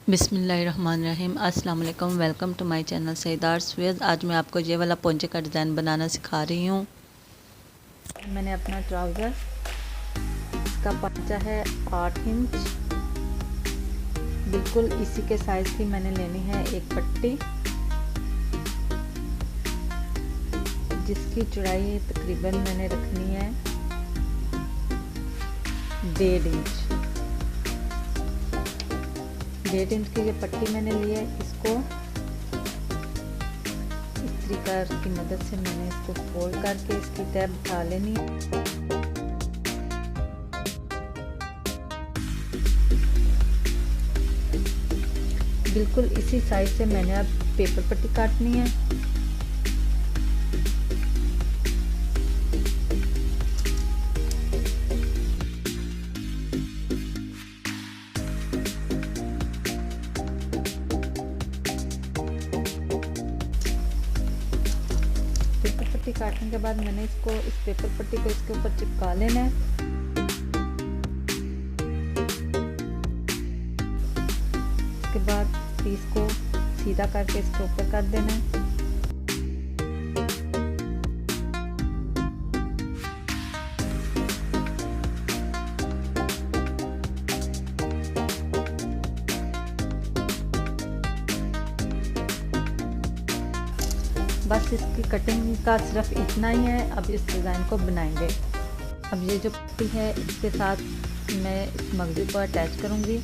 बिस्मिल्लाहिर्रहमानिर्रहीम। अस्सलाम वालेकुम। Welcome to my channel Syed. आज मैं आपको ये वाला पोंचे का डिज़ाइन बनाना सिखा रही हूँ। मैंने अपना ट्राउज़र का पोंचा है 8 इंच। बिल्कुल इसी के साइज़ की मैंने लेनी है एक पट्टी, जिसकी चौड़ाई तकरीबन मैंने रखनी है 1.5 इंच। 1.5 इंच की ये पट्टी मैंने ली है। इसको इस्त्री कार की मदद से मैंने इसको फोल्ड करके इसकी तह बिठा लेनी है। बिल्कुल इसी साइज से मैंने अब पेपर पट्टी काटनी है। पेपर पट्टी काटने के बाद मैंने इसको इस पेपर पट्टी को इसके ऊपर चिपका लेना है। इसके बाद पीस को सीधा करके इसके ऊपर कर देना है। बस इसकी कटिंग का सिर्फ इतना ही है। अब इस डिज़ाइन को बनाएंगे। अब ये जो पट्टी है इसके साथ मैं इस मगजी को अटैच करूँगी।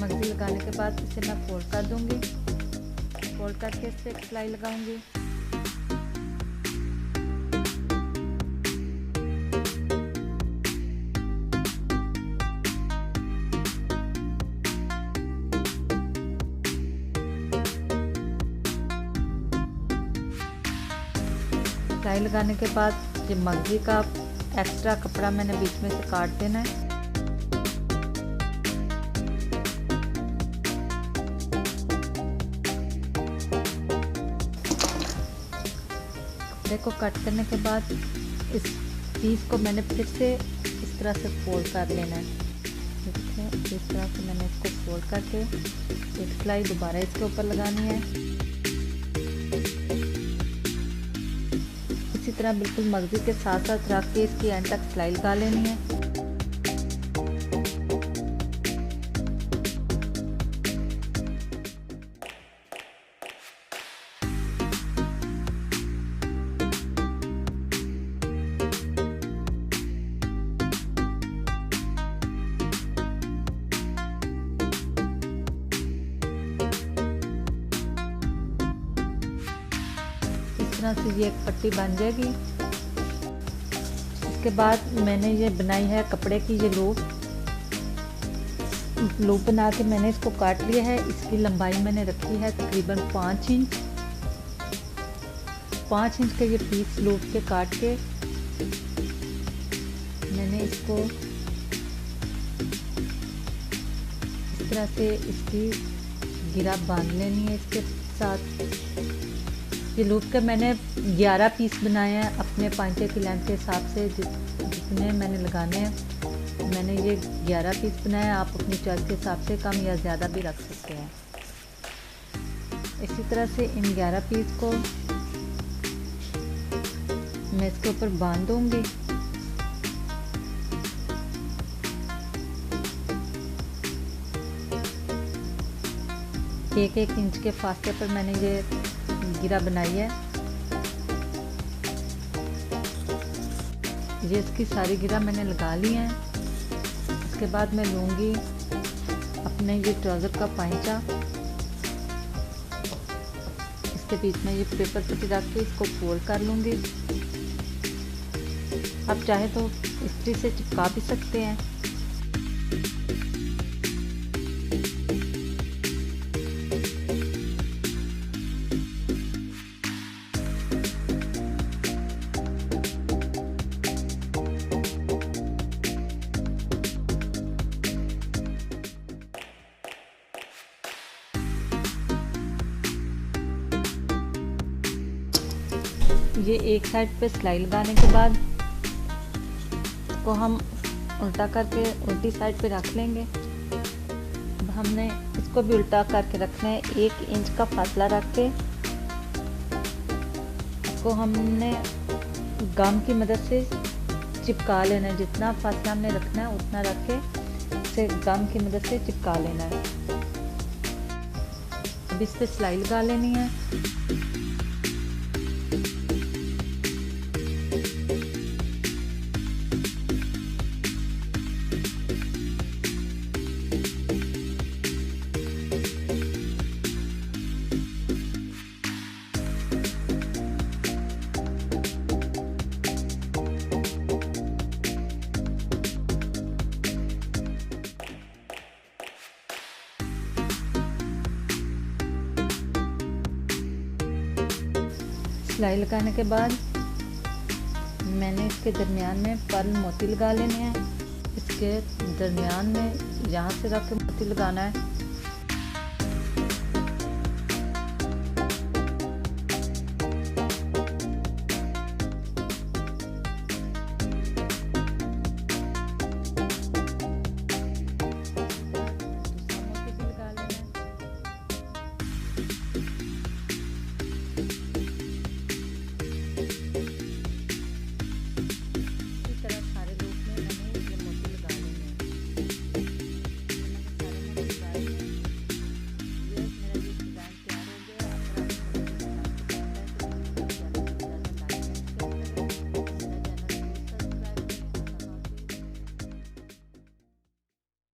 मगजी लगाने के बाद इसे मैं फोल्ड कर दूँगी। फोल्ड करके इस पर सिलाई लगाऊंगी। सिलाई लगाने के बाद ये मगजी का एक्स्ट्रा कपड़ा मैंने बीच में से काट देना है। को कट करने के बाद इस पीस को मैंने फिर से इस तरह से फोल्ड कर लेना है। देखिए इस तरह से मैंने इसको फोल्ड करके एक सिलाई दोबारा इसके ऊपर लगानी है। इसी तरह बिल्कुल मगजी के साथ साथ रख के इसकी एंड तक सिलाई लगा लेनी है। इस तरह से ये एक पट्टी बन जाएगी। इसके बाद मैंने ये बनाई है कपड़े की ये लूप बना के मैंने इसको काट लिया है। इसकी लंबाई मैंने रखी है तकरीबन 5 इंच। 5 इंच के ये पीस लूप के काट के मैंने इसको इस तरह से इसकी गिरा बांध लेनी है इसके साथ। ये लूप के मैंने 11 पीस बनाए हैं अपने पांचे की लेंथ के हिसाब से। जितने मैंने लगाने हैं मैंने ये 11 पीस बनाए हैं। आप अपनी चॉइस के हिसाब से कम या ज़्यादा भी रख सकते हैं। इसी तरह से इन 11 पीस को मैं इसके ऊपर बांध दूंगी। एक इंच के फासले पर मैंने ये गिरा बनाई है। ये इसकी सारी गिरा मैंने लगा ली है। इसके बाद मैं लूँगी अपने ये ट्राउज़र का पांचा। इसके बीच में ये पेपर पट्टी रख के इसको फोल्ड कर लूँगी। आप चाहे तो इस्त्री से चिपका भी सकते हैं। ये एक साइड पे सिलाई लगाने के बाद इसको हम उल्टा करके उल्टी साइड पे रख लेंगे। अब हमने इसको भी उल्टा करके रखना है। 1 इंच का फासला रख के इसको हमने गम की मदद से चिपका लेना है। जितना फासला हमने रखना है उतना रख के इसे गम की मदद से चिपका लेना है। अब इस पे सिलाई लगा लेनी है। सिलाई लगाने के बाद मैंने इसके दरमियान में पर्ल मोती लगा लेने हैं। इसके दरमियान में यहाँ से रख के मोती लगाना है।